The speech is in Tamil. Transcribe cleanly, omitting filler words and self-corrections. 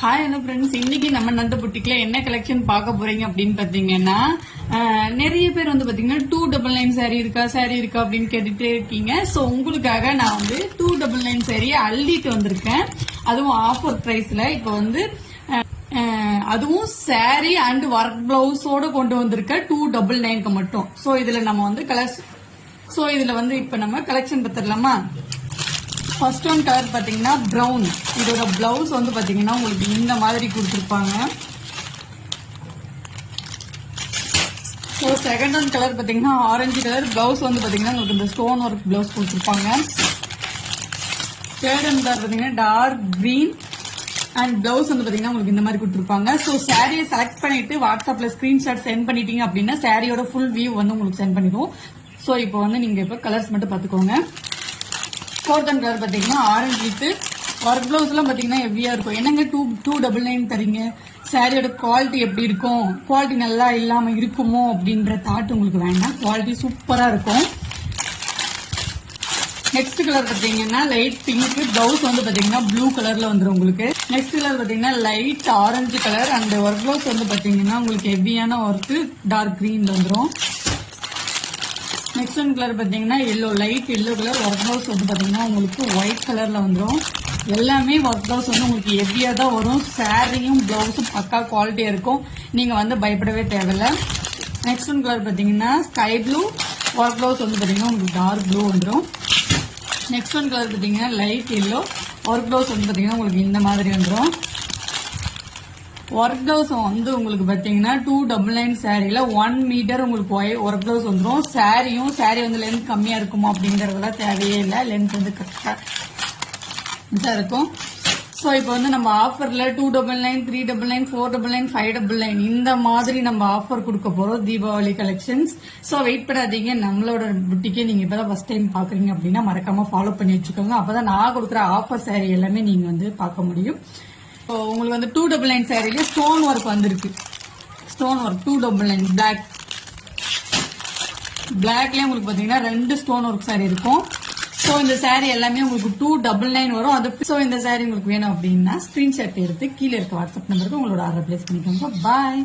ஹாய் ஹலோ ஃப்ரெண்ட்ஸ், இன்னைக்கு நம்ம நந்த புட்டிக்ல என்ன கலெக்ஷன் பார்க்க போறீங்க அப்படின்னு பாத்தீங்கன்னா, நிறைய பேர் வந்து பாத்தீங்கன்னா 299 saree இருக்கா அப்படின்னு கேட்டுட்டே இருக்கீங்க. சோ உங்களுக்காக நான் வந்து 299 saree அள்ளிட்டு வந்திருக்கேன். அதுவும் ஆஃபர் பிரைஸ்ல. இப்போ வந்து அதுவும் saree அண்ட் ஒர்க் பிளவுஸோட கொண்டு வந்திருக்க 299 மட்டும். சோ இதுல நம்ம வந்து இதுல வந்து இப்ப நம்ம கலெக்ஷன் பார்த்துடலாமா? ஃபர்ஸ்ட் ஒன் கலர் பாத்தீங்கன்னா பிரவுன். இதோட பிளவுஸ் வந்து பாத்தீங்கன்னா உங்களுக்கு இந்த மாதிரி கொடுத்துருப்பாங்க. ஸோ செகண்ட் ஒன் கலர் பாத்தீங்கன்னா ஆரஞ்சு கலர். பிளவுஸ் வந்து பாத்தீங்கன்னா உங்களுக்கு இந்த ஸ்டோன் ஒர்க் பிளவுஸ் கொடுத்துருப்பாங்க. தேர்ட் ஒன் கலர் பாத்தீங்கன்னா டார்க் கிரீன் அண்ட் பிளவுஸ் வந்து பாத்தீங்கன்னா உங்களுக்கு இந்த மாதிரி கொடுத்துருப்பாங்க. ஸோ சாரியை செலக்ட் பண்ணிட்டு வாட்ஸ்அப்ல ஸ்கிரீன்ஷாட் சென்ட் பண்ணிட்டீங்க அப்படின்னா சாரியோட ஃபுல் வியூ வந்து உங்களுக்கு சென்ட் பண்ணிடுவோம். ஸோ இப்போ வந்து நீங்க இப்போ கலர்ஸ் மட்டும் பாத்துக்கோங்க. ஃபோர்த் அண்ட் கலர் பாத்தீங்கன்னா ஆரஞ்சு வித் ஒர்க் பிளவுஸ் எல்லாம் பாத்தீங்கன்னா ஹெவியா இருக்கும். என்னங்க 299 தரீங்க, சாரியோட குவாலிட்டி எப்படி இருக்கும், குவாலிட்டி நல்லா இல்லாம இருக்குமோ அப்படின்ற தாட் உங்களுக்கு வேண்டாம். குவாலிட்டி சூப்பரா இருக்கும். நெக்ஸ்ட் கலர் பாத்தீங்கன்னா லைட் பிங்க். பிளவுஸ் வந்து பாத்தீங்கன்னா ப்ளூ கலர்ல வந்துடும் உங்களுக்கு. நெக்ஸ்ட் கலர் பாத்தீங்கன்னா light orange colour and work blouse வந்து பாத்தீங்கன்னா உங்களுக்கு ஹெவியான ஒர்க் டார்க் கிரீன்ல வந்துடும். நெக்ஸ்ட் ஒன் கலர் பாத்தீங்கன்னா yellow, light yellow colour. Work blouse வந்து பாத்தீங்கன்னா உங்களுக்கு ஒயிட் கலர்ல வந்துடும். எல்லாமே ஒர்க் பிளவுஸ் வந்து உங்களுக்கு ஹெவியா தான் வரும். சாரியும் பிளவுஸும் பக்கா குவாலிட்டியா இருக்கும். நீங்க வந்து பயப்படவே தேவையில்ல. நெக்ஸ்ட் ஒன் கலர் பாத்தீங்கன்னா ஸ்கை ப்ளூ. ஒர்க் பிளவுஸ் வந்து பாத்தீங்கன்னா உங்களுக்கு டார்க் ப்ளூ வந்துடும். நெக்ஸ்ட் ஒன் கலர் பாத்தீங்கன்னா லைட் எல்லோ. ஒர்க் பிளவுஸ் வந்து பாத்தீங்கன்னா உங்களுக்கு இந்த மாதிரி வந்துடும். ஒர்க் பிளவுஸ் வந்து உங்களுக்கு பாத்தீங்கன்னா 299 சாரியில 1 மீட்டர் உங்களுக்கு ஒர்க் பிளவுஸ் வந்துடும். சாரி வந்து லென்த் கம்மியா இருக்குமா அப்படிங்கறதெல்லாம் தேவையே இல்லை. லென்த் வந்து கரெக்டா இருக்கும். ஸோ இப்போ வந்து நம்ம ஆஃபர்ல 299, 399, 499, 599 இந்த மாதிரி நம்ம ஆஃபர் கொடுக்க போறோம் தீபாவளி கலெக்ஷன்ஸ். ஸோ வெயிட் பண்ணாதீங்க. நம்மளோட புட்டிக்கே நீங்க இப்பதான் ஃபர்ஸ்ட் டைம் பாக்குறீங்க அப்படின்னா மறக்காம ஃபாலோ பண்ணி வச்சுக்கோங்க. அப்பதான் நான் கொடுக்குற ஆஃபர் சாரி எல்லாமே நீங்க வந்து பார்க்க முடியும். உங்களுக்கு வந்து 299 சாரியில ஸ்டோன் ஒர்க் வந்திருக்கு. ஸ்டோன் ஒர்க் 299 பிளாக்லயே உங்களுக்கு பாத்தீங்கன்னா 2 ஸ்டோன் ஒர்க் சாரி இருக்கும். சோ இந்த சாரி எல்லாமே உங்களுக்கு 299 வரும். அது சோ இந்த சாரி உங்களுக்கு வேணும் அப்படின்னா ஸ்கிரீன்ஷாட் எடுத்து கீழே இருக்க வாட்ஸ்அப் நம்பருக்கு உங்களோட ஆர்டர் பிளேஸ் பண்ணிக்கோங்க. பாய்.